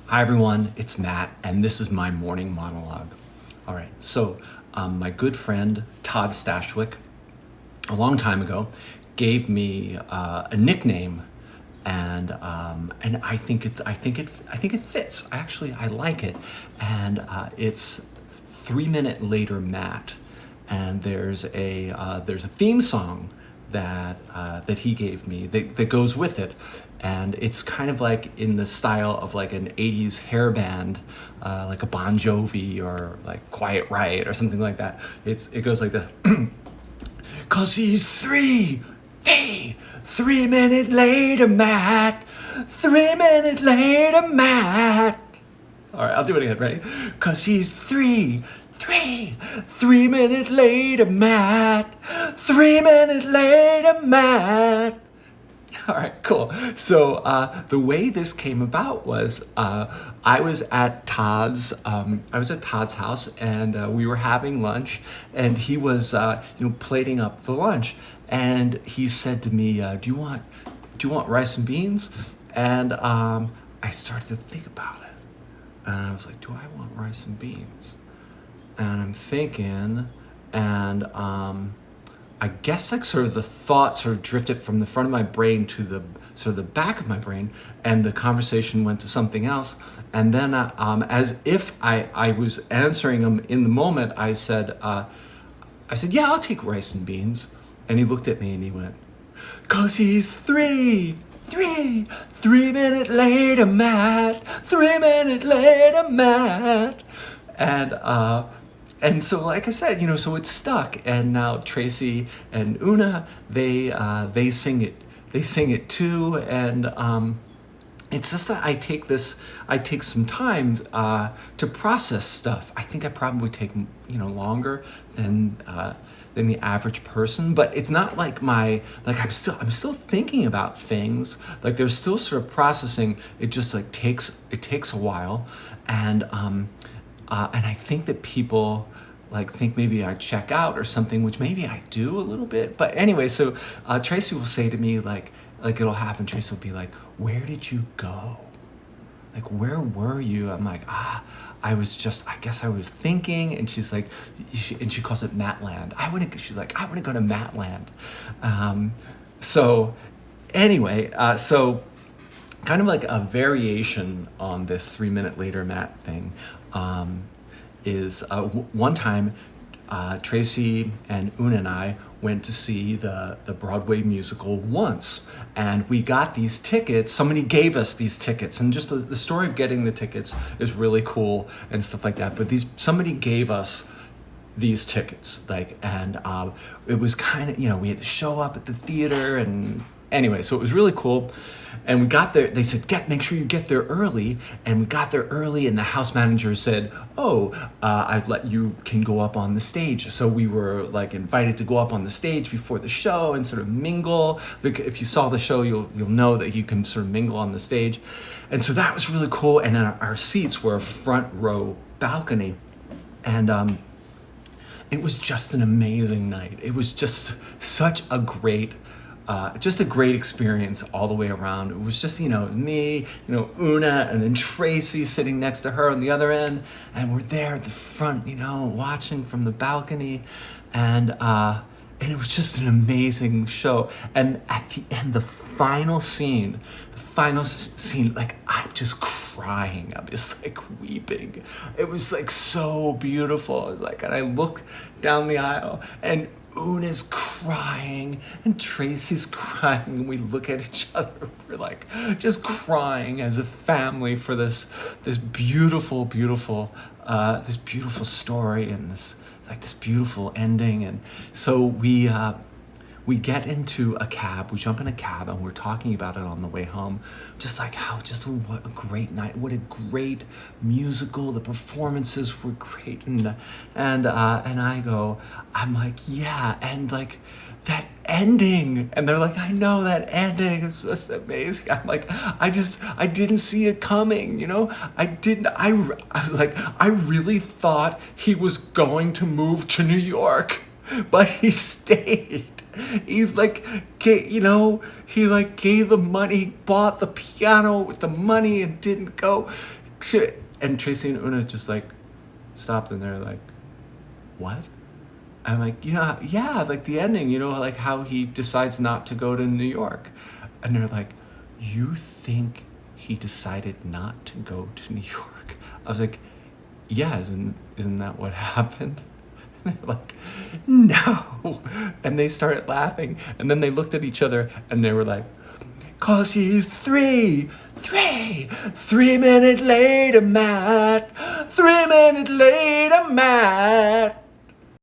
Hi everyone, it's Matt, and this is my morning monologue. All right, so my good friend Todd Stashwick, a long time ago, gave me a nickname, and I think it fits. Actually, I like it, and it's 3 Minute Later Matt, and there's a theme song that he gave me that goes with it, and it's kind of like in the style of like an 80s hair band, like a Bon Jovi or like Quiet Riot or something like that. It goes like this. Cause he's 3 minute later Matt, 3 minute later Matt. All right, I'll do it again. Ready? Cause he's 3 minute later Matt, 3 minute later Matt. All right, cool. So the way this came about was I was at Todd's house, and we were having lunch, and he was plating up the lunch, and he said to me, "Do you want rice and beans?" And I started to think about it, and I was like, "Do I want rice and beans?" And I'm thinking, and I guess like sort of the thought sort of drifted from the front of my brain to the sort of the back of my brain, and the conversation went to something else. And then, as if I was answering him in the moment, I said, "Yeah, I'll take rice and beans." And he looked at me and he went, "Cause he's 3 minute later, Matt, 3 minute later, Matt." And so, like I said, so it stuck, and now Tracy and Una, they sing it. They sing it too, and it's just that I take some time to process stuff. I think I probably take longer than the average person, but it's not like I'm still thinking about things. Like there's still sort of processing. It just like takes a while, and I think that people like think maybe I check out or something, which maybe I do a little bit. But anyway, so Tracy will say to me like it'll happen. Tracy will be like, "Where did you go? Like, where were you?" I'm like, I guess I was thinking. And she's like, and she calls it Matland. She's like, "I want to go to Matland." So anyway, so kind of like a variation on this 3 minute later Matt thing, is one time Tracy and Una and I went to see the Broadway musical Once, and we got these tickets. Somebody gave us these tickets, and just the story of getting the tickets is really cool and stuff like that. But somebody gave us these tickets, and it was kind of, we had to show up at the theater, and anyway, so it was really cool. And we got there. They said, make sure you get there early. And we got there early, and the house manager said, you can go up on the stage. So we were like invited to go up on the stage before the show and sort of mingle. If you saw the show, you'll know that you can sort of mingle on the stage. And so that was really cool. And our seats were a front row balcony. And it was just an amazing night. It was just such a great experience all the way around. It was just, me, Una, and then Tracy sitting next to her on the other end, and we're there at the front, watching from the balcony, and it was just an amazing show. And at the end, the final scene, like I'm just crying. I'm just like weeping. It was like so beautiful. I was like, and I looked down the aisle, and Una's crying and Tracy's crying, and we look at each other. We're like just crying as a family for this beautiful story, and this beautiful ending. And so we get into a cab, we jump in a cab, and we're talking about it on the way home. What a great night, what a great musical, the performances were great. And I go, I'm like, yeah, and like that ending. And they're like, I know that ending is just amazing. I'm like, I didn't see it coming, I was like, I really thought he was going to move to New York, but he stayed. He's like, he gave the money, bought the piano with the money and didn't go. And Tracy and Una just like stopped and they're like, what? I'm like, yeah, like the ending, like how he decides not to go to New York. And they're like, you think he decided not to go to New York? I was like, yeah, isn't that what happened? And they're like, no. And they started laughing. And then they looked at each other and they were like, 'cause he's 3 minutes later, Matt. 3 minutes later, Matt.